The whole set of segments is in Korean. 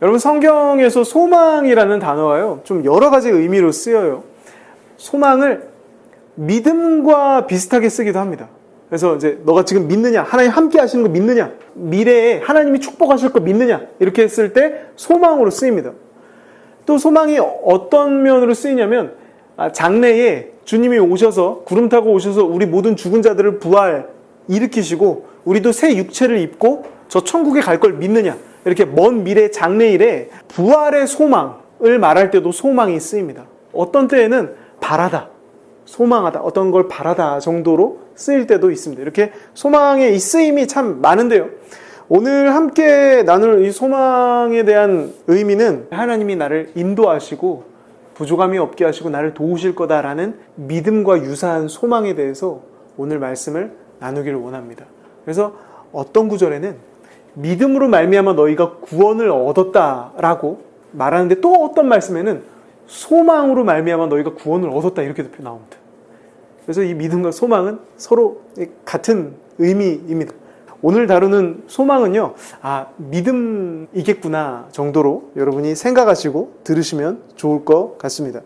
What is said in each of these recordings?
여러분, 성경에서 소망이라는 단어가요, 좀 여러 가지 의미로 쓰여요. 소망을 믿음과 비슷하게 쓰기도 합니다. 그래서 이제 너가 지금 믿느냐, 하나님 함께 하시는 거 믿느냐, 미래에 하나님이 축복하실 거 믿느냐, 이렇게 했을 때 소망으로 쓰입니다. 또 소망이 어떤 면으로 쓰이냐면, 장래에 주님이 오셔서, 구름 타고 오셔서 우리 모든 죽은 자들을 부활 일으키시고 우리도 새 육체를 입고 저 천국에 갈 걸 믿느냐, 이렇게 먼 미래 장래일에 부활의 소망을 말할 때도 소망이 쓰입니다. 어떤 때에는 바라다, 소망하다, 어떤 걸 바라다 정도로 쓰일 때도 있습니다. 이렇게 소망의 이 쓰임이 참 많은데요, 오늘 함께 나눌 이 소망에 대한 의미는 하나님이 나를 인도하시고 부족함이 없게 하시고 나를 도우실 거다라는 믿음과 유사한 소망에 대해서 오늘 말씀을 나누기를 원합니다. 그래서 어떤 구절에는 믿음으로 말미암아 너희가 구원을 얻었다라고 말하는데, 또 어떤 말씀에는 소망으로 말미암아 너희가 구원을 얻었다, 이렇게 나옵니다. 그래서 이 믿음과 소망은 서로 같은 의미입니다. 오늘 다루는 소망은요, 믿음이겠구나 정도로 여러분이 생각하시고 들으시면 좋을 것 같습니다.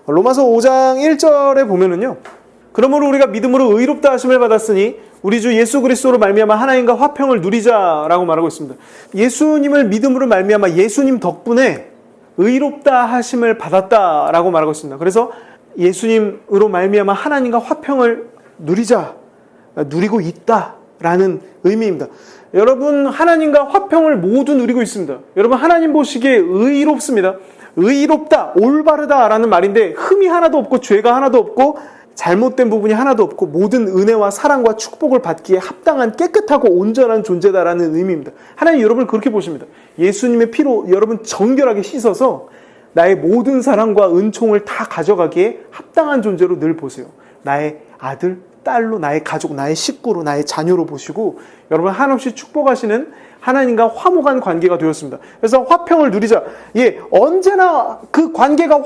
로마서 5장 1절에 보면은요, 그러므로 우리가 믿음으로 의롭다 하심을 받았으니 우리 주 예수 그리스도로 말미암아 하나님과 화평을 누리자라고 말하고 있습니다. 예수님을 믿음으로 말미암아 예수님 덕분에 의롭다 하심을 받았다라고 말하고 있습니다. 그래서 예수님으로 말미암아 하나님과 화평을 누리자, 누리고 있다라는 의미입니다. 여러분, 하나님과 화평을 모두 누리고 있습니다. 여러분, 하나님 보시기에 의롭습니다. 의롭다, 올바르다라는 말인데 흠이 하나도 없고 죄가 하나도 없고 잘못된 부분이 하나도 없고 모든 은혜와 사랑과 축복을 받기에 합당한 깨끗하고 온전한 존재다라는 의미입니다. 하나님 여러분을 그렇게 보십니다. 예수님의 피로 여러분 정결하게 씻어서 나의 모든 사랑과 은총을 다 가져가기에 합당한 존재로 늘 보세요. 나의 아들, 딸로, 나의 가족, 나의 식구로, 나의 자녀로 보시고 여러분 한없이 축복하시는 하나님과 화목한 관계가 되었습니다. 그래서 화평을 누리자. 언제나 그 관계가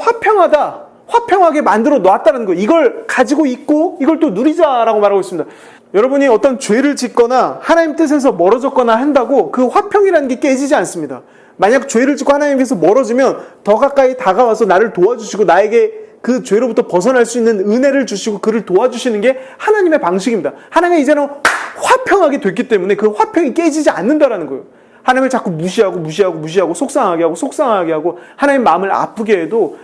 화평하게 만들어 놨다는 거예요. 이걸 가지고 있고 이걸 또 누리자라고 말하고 있습니다. 여러분이 어떤 죄를 짓거나 하나님 뜻에서 멀어졌거나 한다고 그 화평이라는 게 깨지지 않습니다. 만약 죄를 짓고 하나님께서 멀어지면 더 가까이 다가와서 나를 도와주시고 나에게 그 죄로부터 벗어날 수 있는 은혜를 주시고 그를 도와주시는 게 하나님의 방식입니다. 하나님이 이제는 화평하게 됐기 때문에 그 화평이 깨지지 않는다라는 거예요. 하나님을 자꾸 무시하고 속상하게 하고 하나님 마음을 아프게 해도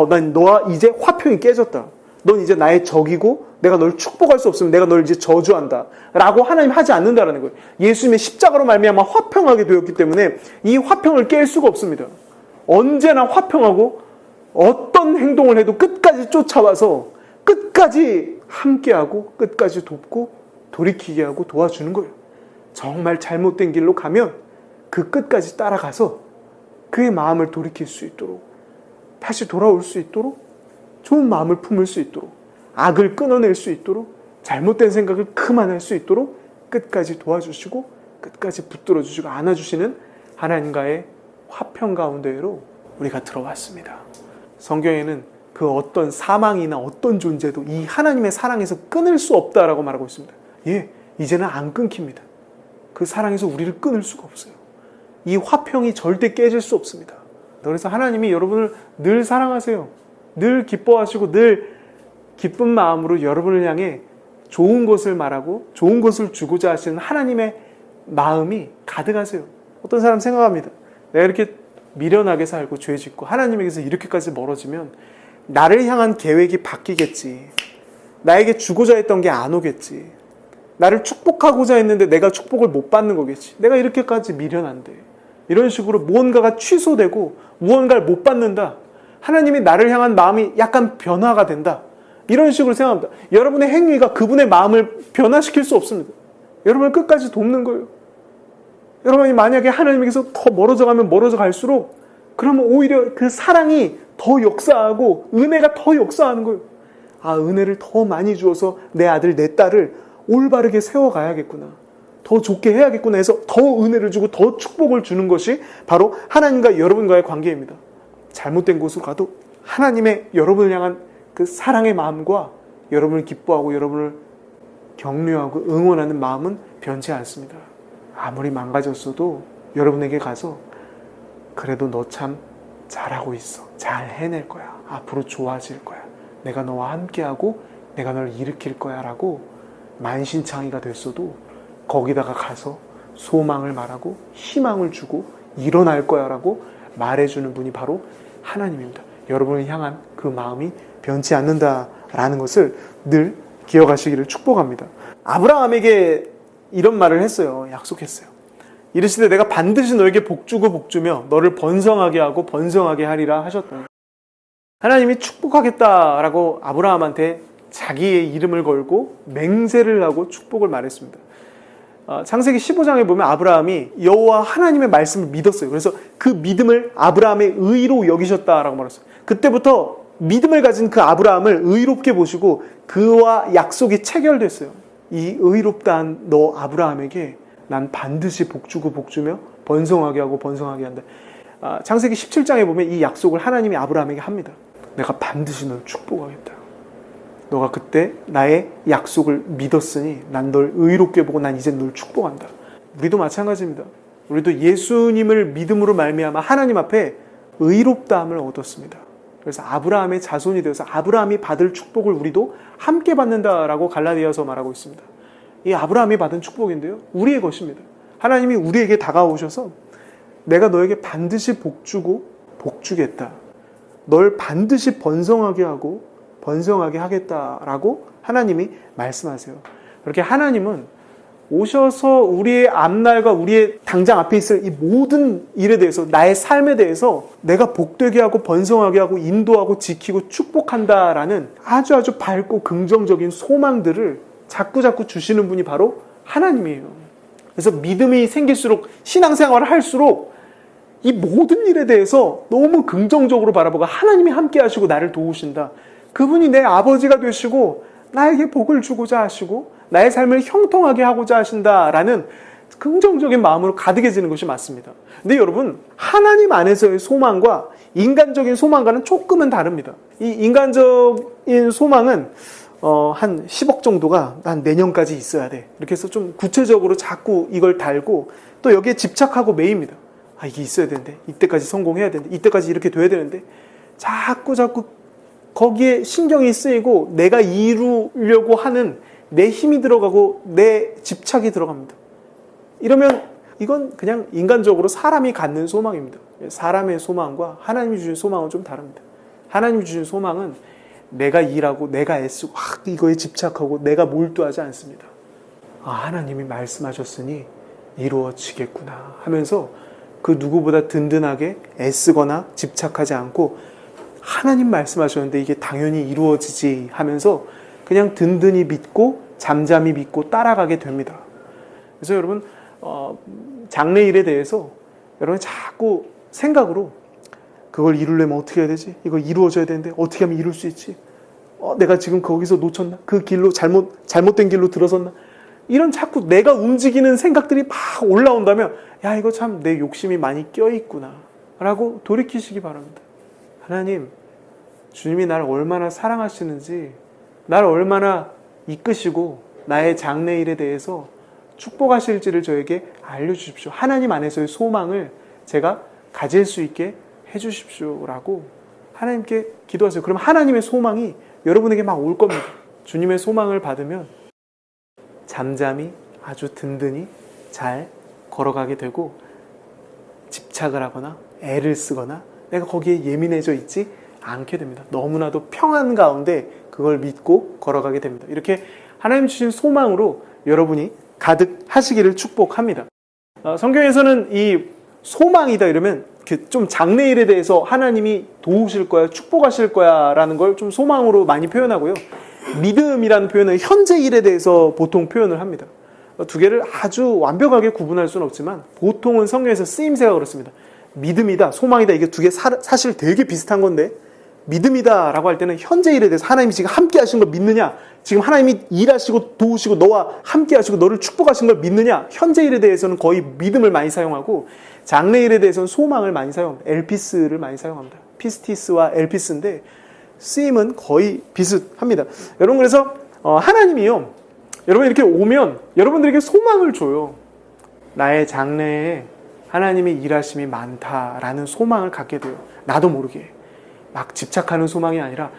난 너와 이제 화평이 깨졌다. 넌 이제 나의 적이고 내가 널 축복할 수 없으면 내가 널 이제 저주한다 라고 하나님 하지 않는다라는 거예요. 예수님의 십자가로 말미암아 화평하게 되었기 때문에 이 화평을 깰 수가 없습니다. 언제나 화평하고 어떤 행동을 해도 끝까지 쫓아와서 끝까지 함께하고 끝까지 돕고 돌이키게 하고 도와주는 거예요. 정말 잘못된 길로 가면 그 끝까지 따라가서 그의 마음을 돌이킬 수 있도록, 다시 돌아올 수 있도록, 좋은 마음을 품을 수 있도록, 악을 끊어낼 수 있도록, 잘못된 생각을 그만할 수 있도록 끝까지 도와주시고 끝까지 붙들어 주시고 안아주시는 하나님과의 화평 가운데로 우리가 들어왔습니다. 성경에는 그 어떤 사망이나 어떤 존재도 이 하나님의 사랑에서 끊을 수 없다라고 말하고 있습니다. 이제는 안 끊깁니다. 그 사랑에서 우리를 끊을 수가 없어요. 이 화평이 절대 깨질 수 없습니다. 그래서 하나님이 여러분을 늘 사랑하세요. 늘 기뻐하시고 늘 기쁜 마음으로 여러분을 향해 좋은 것을 말하고 좋은 것을 주고자 하시는 하나님의 마음이 가득하세요. 어떤 사람 생각합니다. 내가 이렇게 미련하게 살고 죄 짓고 하나님에게서 이렇게까지 멀어지면 나를 향한 계획이 바뀌겠지. 나에게 주고자 했던 게 안 오겠지. 나를 축복하고자 했는데 내가 축복을 못 받는 거겠지. 내가 이렇게까지 미련한데. 이런 식으로 무언가가 취소되고 무언가를 못 받는다. 하나님이 나를 향한 마음이 약간 변화가 된다. 이런 식으로 생각합니다. 여러분의 행위가 그분의 마음을 변화시킬 수 없습니다. 여러분을 끝까지 돕는 거예요. 여러분이 만약에 하나님에게서 더 멀어져 갈수록 그러면 오히려 그 사랑이 더 역사하고 은혜가 더 역사하는 거예요. 은혜를 더 많이 주어서 내 아들 내 딸을 올바르게 세워가야겠구나. 더 좋게 해야겠구나 해서 더 은혜를 주고 더 축복을 주는 것이 바로 하나님과 여러분과의 관계입니다. 잘못된 곳으로 가도 하나님의 여러분을 향한 그 사랑의 마음과 여러분을 기뻐하고 여러분을 격려하고 응원하는 마음은 변치 않습니다. 아무리 망가졌어도 여러분에게 가서 그래도 너 참 잘하고 있어. 잘 해낼 거야. 앞으로 좋아질 거야. 내가 너와 함께하고 내가 널 일으킬 거야 라고 만신창이가 됐어도 거기다가 가서 소망을 말하고 희망을 주고 일어날 거야 라고 말해주는 분이 바로 하나님입니다. 여러분을 향한 그 마음이 변치 않는다라는 것을 늘 기억하시기를 축복합니다. 아브라함에게 이런 말을 했어요. 약속했어요. 이르시되 내가 반드시 너에게 복주고 복주며 너를 번성하게 하고 번성하게 하리라 하셨더니 하나님이 축복하겠다라고 아브라함한테 자기의 이름을 걸고 맹세를 하고 축복을 말했습니다. 창세기 15장에 보면 아브라함이 여호와 하나님의 말씀을 믿었어요. 그래서 그 믿음을 아브라함의 의로 여기셨다라고 말했어요. 그때부터 믿음을 가진 그 아브라함을 의롭게 보시고 그와 약속이 체결됐어요. 이 의롭다한 너 아브라함에게 난 반드시 복주고 복주며 번성하게 하고 번성하게 한다. 창세기 17장에 보면 이 약속을 하나님이 아브라함에게 합니다. 내가 반드시 널 축복하겠다. 너가 그때 나의 약속을 믿었으니 난 널 의롭게 보고 난 이제 널 축복한다. 우리도 마찬가지입니다. 우리도 예수님을 믿음으로 말미암아 하나님 앞에 의롭다함을 얻었습니다. 그래서 아브라함의 자손이 되어서 아브라함이 받을 축복을 우리도 함께 받는다라고 갈라디아서 말하고 있습니다. 이 아브라함이 받은 축복인데요, 우리의 것입니다. 하나님이 우리에게 다가오셔서 내가 너에게 반드시 복주고 복주겠다. 널 반드시 번성하게 하고 번성하게 하겠다라고 하나님이 말씀하세요. 그렇게 하나님은 오셔서 우리의 앞날과 우리의 당장 앞에 있을 이 모든 일에 대해서 나의 삶에 대해서 내가 복되게 하고 번성하게 하고 인도하고 지키고 축복한다라는 아주 밝고 긍정적인 소망들을 자꾸 주시는 분이 바로 하나님이에요. 그래서 믿음이 생길수록 신앙생활을 할수록 이 모든 일에 대해서 너무 긍정적으로 바라보고 하나님이 함께 하시고 나를 도우신다. 그분이 내 아버지가 되시고 나에게 복을 주고자 하시고 나의 삶을 형통하게 하고자 하신다라는 긍정적인 마음으로 가득해지는 것이 맞습니다. 근데 여러분, 하나님 안에서의 소망과 인간적인 소망과는 조금은 다릅니다. 이 인간적인 소망은 한 10억 정도가 한 내년까지 있어야 돼. 이렇게 해서 좀 구체적으로 자꾸 이걸 달고 또 여기에 집착하고 매입니다. 이게 있어야 되는데, 이때까지 성공해야 되는데, 이때까지 이렇게 돼야 되는데, 자꾸 거기에 신경이 쓰이고 내가 이루려고 하는 내 힘이 들어가고 내 집착이 들어갑니다. 이러면 이건 그냥 인간적으로 사람이 갖는 소망입니다. 사람의 소망과 하나님이 주신 소망은 좀 다릅니다. 하나님이 주신 소망은 내가 일하고 내가 애쓰고 이거에 집착하고 내가 몰두하지 않습니다. 하나님이 말씀하셨으니 이루어지겠구나 하면서 그 누구보다 든든하게 애쓰거나 집착하지 않고 하나님 말씀하셨는데 이게 당연히 이루어지지 하면서 그냥 든든히 믿고 잠잠히 믿고 따라가게 됩니다. 그래서 여러분, 장래일에 대해서 여러분 자꾸 생각으로 그걸 이루려면 어떻게 해야 되지? 이거 이루어져야 되는데 어떻게 하면 이룰 수 있지? 내가 지금 거기서 놓쳤나? 그 길로 잘못된 길로 들어섰나? 이런 자꾸 내가 움직이는 생각들이 막 올라온다면 이거 참 내 욕심이 많이 껴있구나 라고 돌이키시기 바랍니다. 하나님, 주님이 나를 얼마나 사랑하시는지, 나를 얼마나 이끄시고 나의 장래일에 대해서 축복하실지를 저에게 알려주십시오. 하나님 안에서의 소망을 제가 가질 수 있게 해주십시오 라고 하나님께 기도하세요. 그럼 하나님의 소망이 여러분에게 막 올 겁니다. 주님의 소망을 받으면 잠잠히 아주 든든히 잘 걸어가게 되고 집착을 하거나 애를 쓰거나 내가 거기에 예민해져 있지 않게 됩니다. 너무나도 평안 가운데 그걸 믿고 걸어가게 됩니다. 이렇게 하나님 주신 소망으로 여러분이 가득 하시기를 축복합니다. 성경에서는 이 소망이다 이러면 좀 장래일에 대해서 하나님이 도우실 거야, 축복하실 거야 라는 걸 좀 소망으로 많이 표현하고요. 믿음이라는 표현은 현재 일에 대해서 보통 표현을 합니다. 두 개를 아주 완벽하게 구분할 수는 없지만 보통은 성경에서 쓰임새가 그렇습니다. 믿음이다, 소망이다, 이게 두 개 사실 되게 비슷한 건데, 믿음이다 라고 할 때는 현재 일에 대해서 하나님이 지금 함께 하신 걸 믿느냐, 지금 하나님이 일하시고 도우시고 너와 함께 하시고 너를 축복하신 걸 믿느냐, 현재 일에 대해서는 거의 믿음을 많이 사용하고 장래 일에 대해서는 소망을 많이 사용합니다. 엘피스를 많이 사용합니다. 피스티스와 엘피스인데 쓰임은 거의 비슷합니다. 여러분, 그래서 하나님이요, 여러분 이렇게 오면 여러분들에게 소망을 줘요. 나의 장래에 하나님의 일하심이 많다라는 소망을 갖게 돼요. 나도 모르게 막 집착하는 소망이 아니라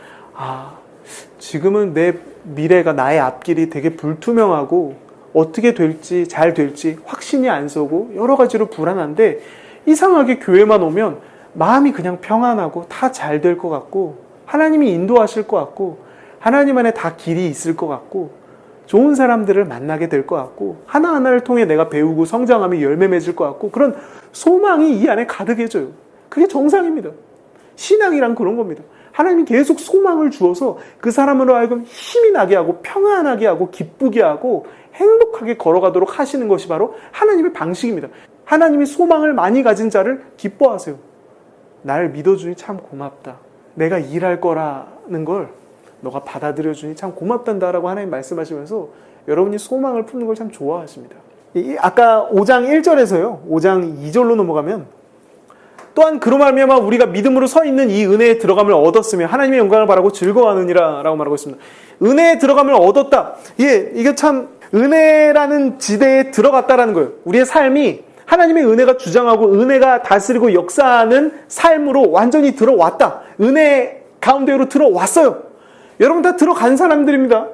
지금은 내 미래가, 나의 앞길이 되게 불투명하고 어떻게 될지, 잘 될지 확신이 안 서고 여러 가지로 불안한데 이상하게 교회만 오면 마음이 그냥 평안하고 다 잘 될 것 같고 하나님이 인도하실 것 같고 하나님 안에 다 길이 있을 것 같고 좋은 사람들을 만나게 될 것 같고 하나하나를 통해 내가 배우고 성장하며 열매 맺을 것 같고 그런 소망이 이 안에 가득해져요. 그게 정상입니다. 신앙이란 그런 겁니다. 하나님이 계속 소망을 주어서 그 사람으로 하여금 힘이 나게 하고 평안하게 하고 기쁘게 하고 행복하게 걸어가도록 하시는 것이 바로 하나님의 방식입니다. 하나님이 소망을 많이 가진 자를 기뻐하세요. 나를 믿어주니 참 고맙다. 내가 일할 거라는 걸 너가 받아들여주니 참 고맙단다라고 하나님 말씀하시면서 여러분이 소망을 품는 걸 참 좋아하십니다. 아까 5장 1절에서요. 5장 2절로 넘어가면 또한 그로 말미암아 우리가 믿음으로 서 있는 이 은혜에 들어감을 얻었으며 하나님의 영광을 바라고 즐거워하느니라 라고 말하고 있습니다. 은혜에 들어감을 얻었다. 이게 참 은혜라는 지대에 들어갔다라는 거예요. 우리의 삶이 하나님의 은혜가 주장하고 은혜가 다스리고 역사하는 삶으로 완전히 들어왔다. 은혜 가운데로 들어왔어요. 여러분 다 들어간 사람들입니다.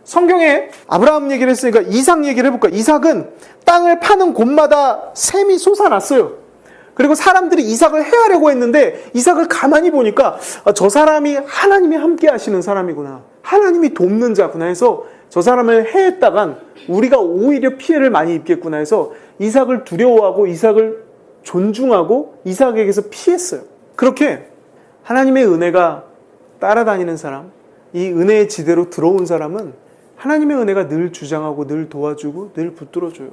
성경에 아브라함 얘기를 했으니까 이삭 얘기를 해볼까요? 이삭은 땅을 파는 곳마다 샘이 솟아났어요. 그리고 사람들이 이삭을 해하려고 했는데 이삭을 가만히 보니까 저 사람이 하나님이 함께 하시는 사람이구나. 하나님이 돕는 자구나 해서 저 사람을 해했다간 우리가 오히려 피해를 많이 입겠구나 해서 이삭을 두려워하고 이삭을 존중하고 이삭에게서 피했어요. 그렇게 하나님의 은혜가 따라다니는 사람, 이 은혜의 지대로 들어온 사람은 하나님의 은혜가 늘 주장하고 늘 도와주고 늘 붙들어줘요.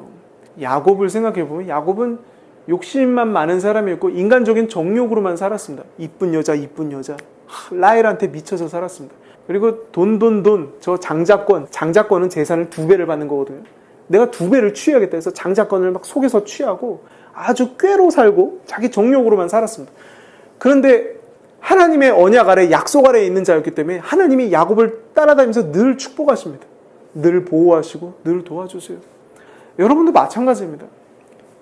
야곱을 생각해보면 야곱은 욕심만 많은 사람이었고 인간적인 정욕으로만 살았습니다. 이쁜 여자, 이쁜 여자. 라헬한테 미쳐서 살았습니다. 그리고 돈. 저 장자권은 재산을 2배를 받는 거거든요. 내가 2배를 취해야겠다 해서 장자권을 막 속에서 취하고 아주 꾀로 살고 자기 정욕으로만 살았습니다. 그런데 하나님의 언약 아래, 약속 아래에 있는 자였기 때문에 하나님이 야곱을 따라다니면서 늘 축복하십니다. 늘 보호하시고 늘 도와주세요. 여러분도 마찬가지입니다.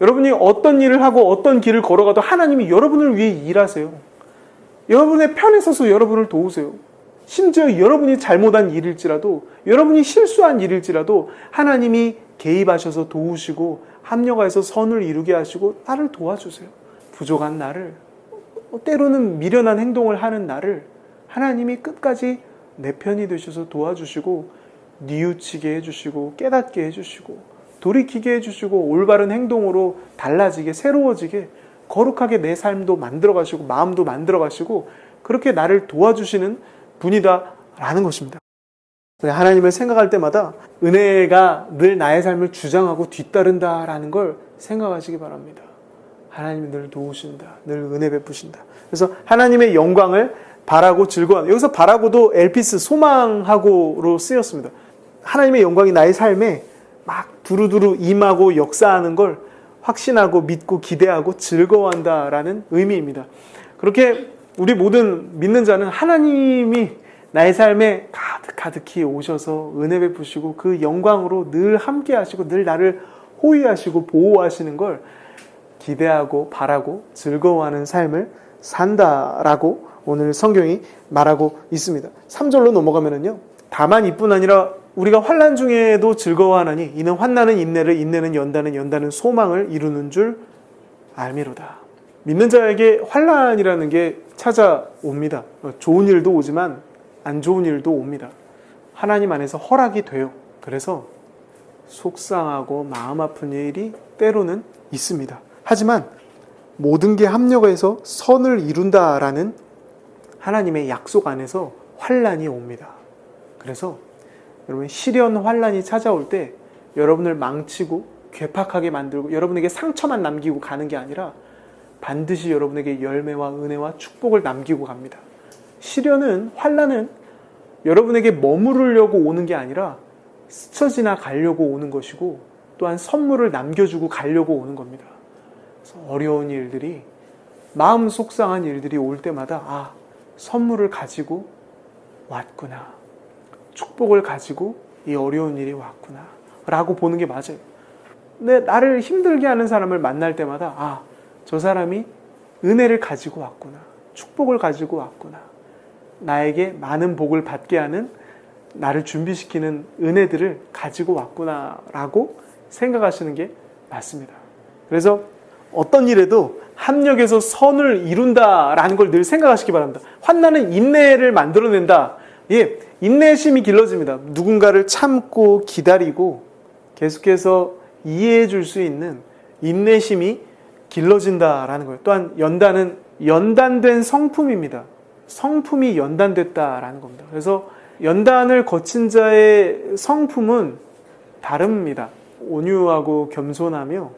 여러분이 어떤 일을 하고 어떤 길을 걸어가도 하나님이 여러분을 위해 일하세요. 여러분의 편에 서서 여러분을 도우세요. 심지어 여러분이 잘못한 일일지라도 여러분이 실수한 일일지라도 하나님이 개입하셔서 도우시고 합력하여서 선을 이루게 하시고 나를 도와주세요. 부족한 나를, 때로는 미련한 행동을 하는 나를 하나님이 끝까지 내 편이 되셔서 도와주시고 뉘우치게 해주시고 깨닫게 해주시고 돌이키게 해주시고 올바른 행동으로 달라지게 새로워지게 거룩하게 내 삶도 만들어가시고 마음도 만들어가시고 그렇게 나를 도와주시는 분이다라는 것입니다. 하나님을 생각할 때마다 은혜가 늘 나의 삶을 주장하고 뒤따른다라는 걸 생각하시기 바랍니다. 하나님이 늘 도우신다. 늘 은혜 베푸신다. 그래서 하나님의 영광을 바라고 즐거워하는, 여기서 바라고도 엘피스 소망하고로 쓰였습니다. 하나님의 영광이 나의 삶에 막 두루두루 임하고 역사하는 걸 확신하고 믿고 기대하고 즐거워한다라는 의미입니다. 그렇게 우리 모든 믿는 자는 하나님이 나의 삶에 가득히 오셔서 은혜 베푸시고 그 영광으로 늘 함께 하시고 늘 나를 호위하시고 보호하시는 걸 기대하고 바라고 즐거워하는 삶을 산다라고 오늘 성경이 말하고 있습니다. 3절로 넘어가면은요. 다만 이뿐 아니라 우리가 환난 중에도 즐거워하나니 이는 환난은 인내를, 인내는 연단은, 연단은 소망을 이루는 줄 알미로다. 믿는 자에게 환난이라는 게 찾아옵니다. 좋은 일도 오지만 안 좋은 일도 옵니다. 하나님 안에서 허락이 돼요. 그래서 속상하고 마음 아픈 일이 때로는 있습니다. 하지만 모든 게 합력해서 선을 이룬다라는 하나님의 약속 안에서 환난이 옵니다. 그래서 여러분 시련 환난이 찾아올 때 여러분을 망치고 괴팍하게 만들고 여러분에게 상처만 남기고 가는 게 아니라 반드시 여러분에게 열매와 은혜와 축복을 남기고 갑니다. 시련은, 환난은 여러분에게 머무르려고 오는 게 아니라 스쳐 지나가려고 오는 것이고 또한 선물을 남겨주고 가려고 오는 겁니다. 그래서 어려운 일들이, 마음 속상한 일들이 올 때마다 선물을 가지고 왔구나, 축복을 가지고 이 어려운 일이 왔구나 라고 보는 게 맞아요. 근데 나를 힘들게 하는 사람을 만날 때마다 저 사람이 은혜를 가지고 왔구나. 축복을 가지고 왔구나. 나에게 많은 복을 받게 하는, 나를 준비시키는 은혜들을 가지고 왔구나라고 생각하시는 게 맞습니다. 그래서 어떤 일에도 합력해서 선을 이룬다라는 걸 늘 생각하시기 바랍니다. 환난은 인내를 만들어낸다. 예, 인내심이 길러집니다. 누군가를 참고 기다리고 계속해서 이해해 줄 수 있는 인내심이 길러진다라는 거예요. 또한 연단은 연단된 성품입니다. 성품이 연단됐다라는 겁니다. 그래서 연단을 거친 자의 성품은 다릅니다. 온유하고 겸손하며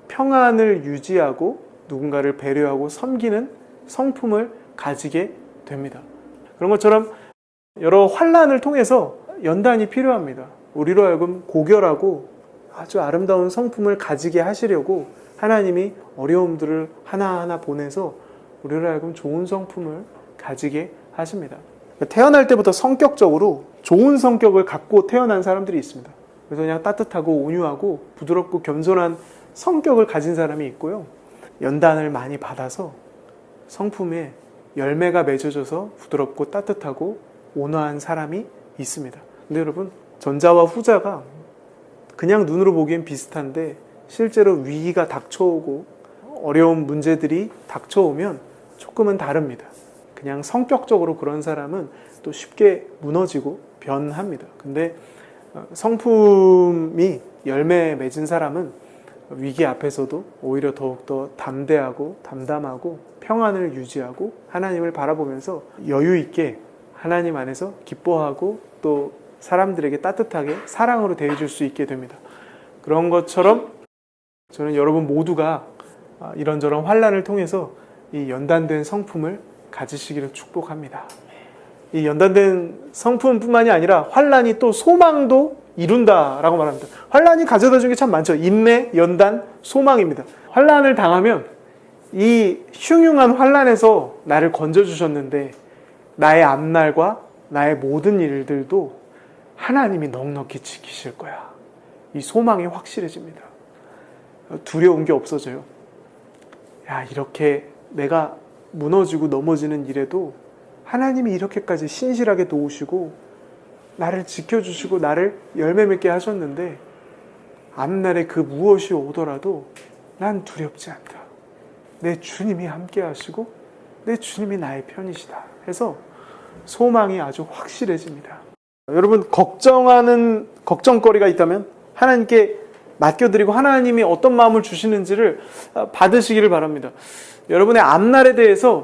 평안을 유지하고 누군가를 배려하고 섬기는 성품을 가지게 됩니다. 그런 것처럼 여러 환난을 통해서 연단이 필요합니다. 우리로 하여금 고결하고 아주 아름다운 성품을 가지게 하시려고 하나님이 어려움들을 하나하나 보내서 우리로 하여금 좋은 성품을 가지게 하십니다. 태어날 때부터 성격적으로 좋은 성격을 갖고 태어난 사람들이 있습니다. 그래서 그냥 따뜻하고 온유하고 부드럽고 겸손한 성격을 가진 사람이 있고요. 연단을 많이 받아서 성품에 열매가 맺어져서 부드럽고 따뜻하고 온화한 사람이 있습니다. 근데 여러분, 전자와 후자가 그냥 눈으로 보기엔 비슷한데 실제로 위기가 닥쳐오고 어려운 문제들이 닥쳐오면 조금은 다릅니다. 그냥 성격적으로 그런 사람은 또 쉽게 무너지고 변합니다. 근데 성품이 열매 맺은 사람은 위기 앞에서도 오히려 더욱더 담대하고 담담하고 평안을 유지하고 하나님을 바라보면서 여유 있게 하나님 안에서 기뻐하고 또 사람들에게 따뜻하게 사랑으로 대해줄 수 있게 됩니다. 그런 것처럼 저는 여러분 모두가 이런저런 환난을 통해서 이 연단된 성품을 가지시기를 축복합니다. 이 연단된 성품뿐만이 아니라 환난이 또 소망도 이룬다라고 말합니다. 환난이 가져다 준 게 참 많죠. 인내, 연단, 소망입니다. 환난을 당하면 이 흉흉한 환난에서 나를 건져주셨는데 나의 앞날과 나의 모든 일들도 하나님이 넉넉히 지키실 거야. 이 소망이 확실해집니다. 두려운 게 없어져요. 야, 이렇게 내가 무너지고 넘어지는 일에도 하나님이 이렇게까지 신실하게 도우시고 나를 지켜주시고 나를 열매 맺게 하셨는데 앞날에 그 무엇이 오더라도 난 두렵지 않다. 내 주님이 함께 하시고 내 주님이 나의 편이시다 해서 소망이 아주 확실해집니다. 여러분, 걱정하는 걱정거리가 있다면 하나님께 맡겨드리고 하나님이 어떤 마음을 주시는지를 받으시기를 바랍니다. 여러분의 앞날에 대해서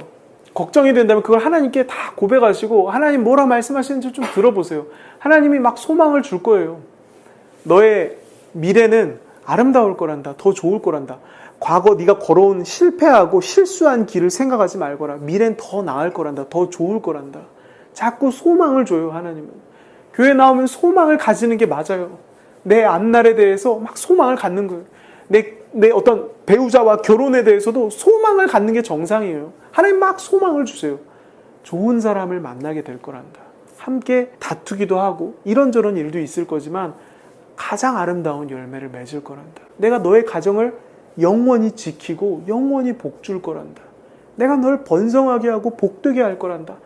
걱정이 된다면 그걸 하나님께 다 고백하시고 하나님 뭐라 말씀하시는지 좀 들어보세요. 하나님이 막 소망을 줄 거예요. 너의 미래는 아름다울 거란다. 더 좋을 거란다. 과거 네가 걸어온 실패하고 실수한 길을 생각하지 말거라. 미래는 더 나을 거란다. 더 좋을 거란다. 자꾸 소망을 줘요, 하나님은. 교회 나오면 소망을 가지는 게 맞아요. 내 앞날에 대해서 막 소망을 갖는 거예요. 내 어떤 배우자와 결혼에 대해서도 소망을 갖는 게 정상이에요. 하나님 막 소망을 주세요. 좋은 사람을 만나게 될 거란다. 함께 다투기도 하고 이런저런 일도 있을 거지만 가장 아름다운 열매를 맺을 거란다. 내가 너의 가정을 영원히 지키고 영원히 복 줄 거란다. 내가 널 번성하게 하고 복되게 할 거란다.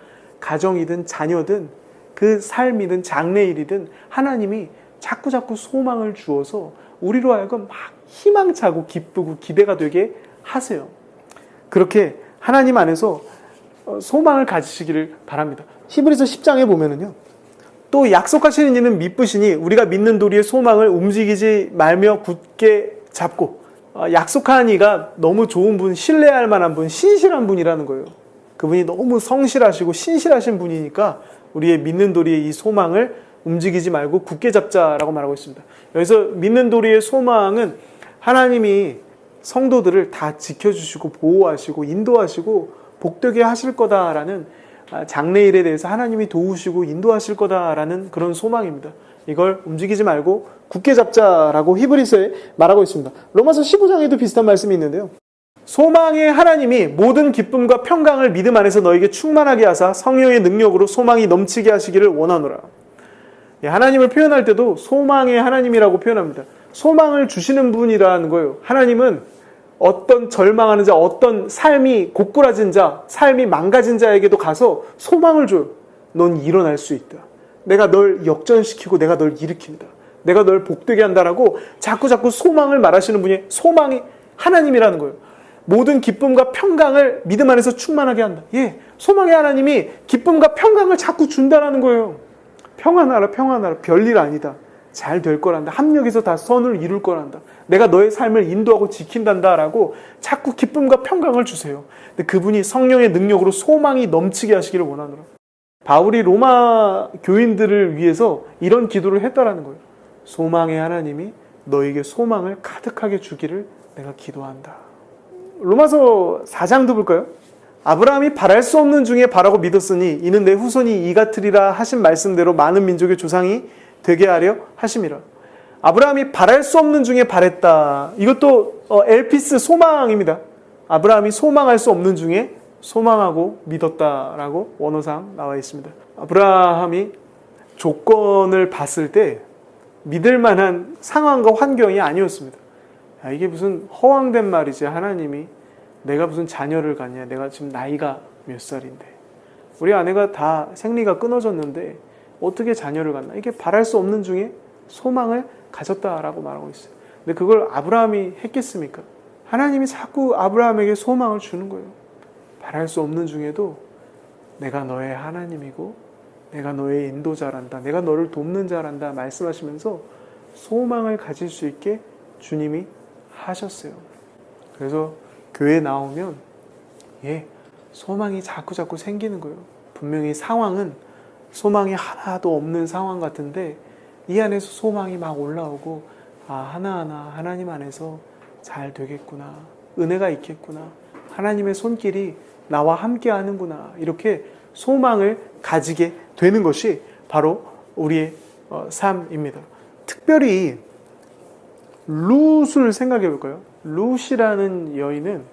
가정이든 자녀든 그 삶이든 장래일이든 하나님이 자꾸 소망을 주어서 우리로 하여금 막 희망차고 기쁘고 기대가 되게 하세요. 그렇게 하나님 안에서 소망을 가지시기를 바랍니다. 히브리서 10장에 보면은요, 또 약속하시는 이는 미쁘시니 우리가 믿는 도리의 소망을 움직이지 말며 굳게 잡고, 약속한 이가 너무 좋은 분, 신뢰할 만한 분, 신실한 분이라는 거예요. 그분이 너무 성실하시고 신실하신 분이니까 우리의 믿는 도리의 이 소망을 움직이지 말고 굳게 잡자라고 말하고 있습니다. 여기서 믿는 도리의 소망은 하나님이 성도들을 다 지켜주시고 보호하시고 인도하시고 복되게 하실 거다라는, 장래일에 대해서 하나님이 도우시고 인도하실 거다라는 그런 소망입니다. 이걸 움직이지 말고 굳게 잡자라고 히브리서에 말하고 있습니다. 로마서 15장에도 비슷한 말씀이 있는데요. 소망의 하나님이 모든 기쁨과 평강을 믿음 안에서 너에게 충만하게 하사 성령의 능력으로 소망이 넘치게 하시기를 원하노라. 하나님을 표현할 때도 소망의 하나님이라고 표현합니다. 소망을 주시는 분이라는 거예요. 하나님은 어떤 절망하는 자, 어떤 삶이 고꾸라진 자, 삶이 망가진 자에게도 가서 소망을 줘요. 넌 일어날 수 있다. 내가 널 역전시키고 내가 널 일으킨다. 내가 널 복되게 한다라고 자꾸 소망을 말하시는 분이 소망이 하나님이라는 거예요. 모든 기쁨과 평강을 믿음 안에서 충만하게 한다. 예, 소망의 하나님이 기쁨과 평강을 자꾸 준다라는 거예요. 평안하라, 별일 아니다. 잘 될 거란다. 합력해서 다 선을 이룰 거란다. 내가 너의 삶을 인도하고 지킨단다라고 자꾸 기쁨과 평강을 주세요. 근데 그분이 성령의 능력으로 소망이 넘치게 하시기를 원하노라. 바울이 로마 교인들을 위해서 이런 기도를 했다라는 거예요. 소망의 하나님이 너에게 소망을 가득하게 주기를 내가 기도한다. 로마서 4장도 볼까요? 아브라함이 바랄 수 없는 중에 바라고 믿었으니 이는 내 후손이 이 같으리라 하신 말씀대로 많은 민족의 조상이 되게 하려 하심이라. 아브라함이 바랄 수 없는 중에 바랬다. 이것도 엘피스 소망입니다. 아브라함이 소망할 수 없는 중에 소망하고 믿었다라고 원어상 나와 있습니다. 아브라함이 조건을 봤을 때 믿을 만한 상황과 환경이 아니었습니다. 야, 이게 무슨 허황된 말이지. 하나님이 내가 무슨 자녀를 갖냐. 내가 지금 나이가 몇 살인데. 우리 아내가 다 생리가 끊어졌는데 어떻게 자녀를 갖나. 이게 바랄 수 없는 중에 소망을 가졌다라고 말하고 있어요. 근데 그걸 아브라함이 했겠습니까? 하나님이 자꾸 아브라함에게 소망을 주는 거예요. 바랄 수 없는 중에도 내가 너의 하나님이고 내가 너의 인도자란다. 내가 너를 돕는 자란다 말씀하시면서 소망을 가질 수 있게 주님이 하셨어요. 그래서 교회에 나오면 소망이 자꾸 생기는 거예요. 분명히 상황은 소망이 하나도 없는 상황 같은데 이 안에서 소망이 막 올라오고 하나하나 하나님 안에서 잘 되겠구나. 은혜가 있겠구나. 하나님의 손길이 나와 함께 하는구나. 이렇게 소망을 가지게 되는 것이 바로 우리의 삶입니다. 특별히 룻을 생각해 볼까요? 룻이라는 여인은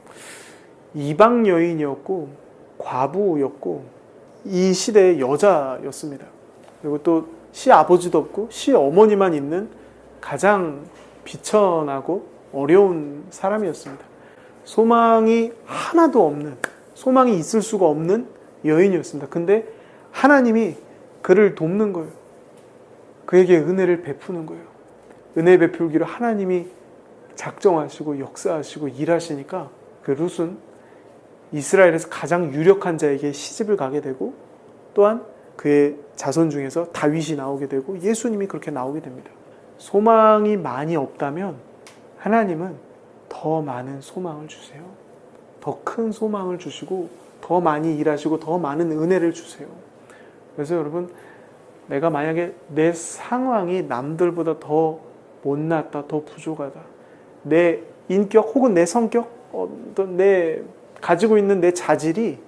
이방 여인이었고 과부였고 이 시대의 여자였습니다. 그리고 또 시아버지도 없고 시어머니만 있는 가장 비천하고 어려운 사람이었습니다. 소망이 하나도 없는, 소망이 있을 수가 없는 여인이었습니다. 근데 하나님이 그를 돕는 거예요. 그에게 은혜를 베푸는 거예요. 은혜 베풀기로 하나님이 작정하시고 역사하시고 일하시니까 그 룻은 이스라엘에서 가장 유력한 자에게 시집을 가게 되고 또한 그의 자손 중에서 다윗이 나오게 되고 예수님이 그렇게 나오게 됩니다. 소망이 많이 없다면 하나님은 더 많은 소망을 주세요. 더 큰 소망을 주시고 더 많이 일하시고 더 많은 은혜를 주세요. 그래서 여러분, 내가 만약에 내 상황이 남들보다 더 못났다, 더 부족하다, 내 인격 혹은 내 성격, 어떤 내 가지고 있는 내 자질이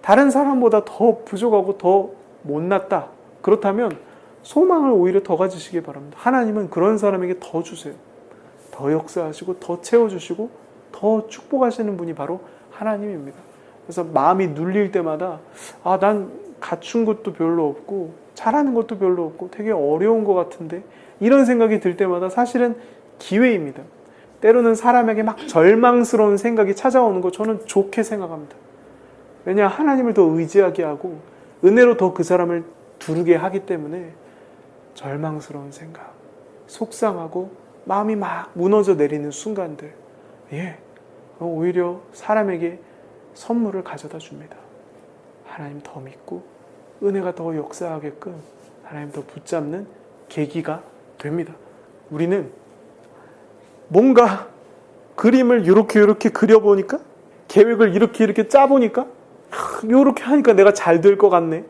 다른 사람보다 더 부족하고 더 못났다, 그렇다면 소망을 오히려 더 가지시기 바랍니다. 하나님은 그런 사람에게 더 주세요. 더 역사하시고 더 채워주시고 더 축복하시는 분이 바로 하나님입니다. 그래서 마음이 눌릴 때마다 난 갖춘 것도 별로 없고 잘하는 것도 별로 없고 되게 어려운 것 같은데, 이런 생각이 들 때마다 사실은 기회입니다. 때로는 사람에게 막 절망스러운 생각이 찾아오는 거 저는 좋게 생각합니다. 왜냐, 하나님을 더 의지하게 하고 은혜로 더 그 사람을 두르게 하기 때문에 절망스러운 생각, 속상하고 마음이 막 무너져 내리는 순간들, 오히려 사람에게 선물을 가져다 줍니다. 하나님 더 믿고 은혜가 더 역사하게끔 하나님 더 붙잡는 계기가 됩니다. 우리는 뭔가 그림을 이렇게 그려보니까, 계획을 이렇게 짜보니까, 이렇게 하니까 내가 잘 될 것 같네,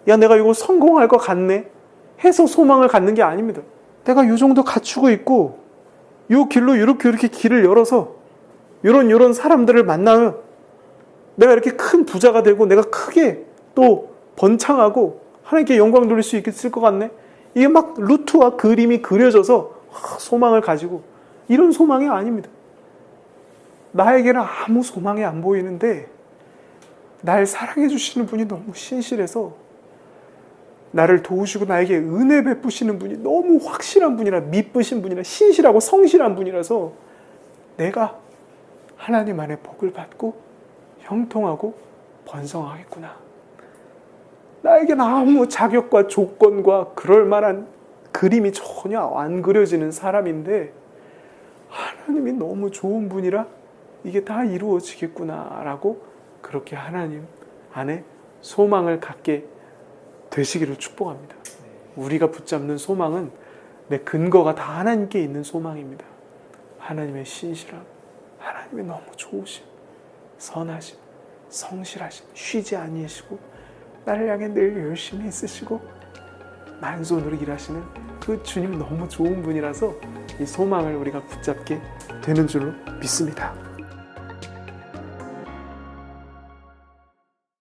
야 내가 이거 성공할 것 같네 해서 소망을 갖는 게 아닙니다. 내가 이 정도 갖추고 있고 이 길로 이렇게 길을 열어서 이런 사람들을 만나면 내가 이렇게 큰 부자가 되고 내가 크게 또 번창하고 하나님께 영광 돌릴 수 있을 것 같네. 이게 막 루트와 그림이 그려져서 소망을 가지고, 이런 소망이 아닙니다. 나에게는 아무 소망이 안 보이는데 날 사랑해 주시는 분이 너무 신실해서 나를 도우시고 나에게 은혜 베푸시는 분이 너무 확실한 분이라, 믿으신 분이라, 신실하고 성실한 분이라서 내가 하나님 안에 복을 받고 형통하고 번성하겠구나. 나에겐 아무 자격과 조건과 그럴 만한 그림이 전혀 안 그려지는 사람인데 하나님이 너무 좋은 분이라 이게 다 이루어지겠구나라고 그렇게 하나님 안에 소망을 갖게 되시기를 축복합니다. 우리가 붙잡는 소망은 내 근거가 다 하나님께 있는 소망입니다. 하나님의 신실함, 하나님의 너무 좋으심, 선하심, 성실하심, 쉬지 아니하시고 나를 향해 늘 열심히 있으시고 만손으로 일하시는 그 주님 너무 좋은 분이라서 이 소망을 우리가 붙잡게 되는 줄로 믿습니다.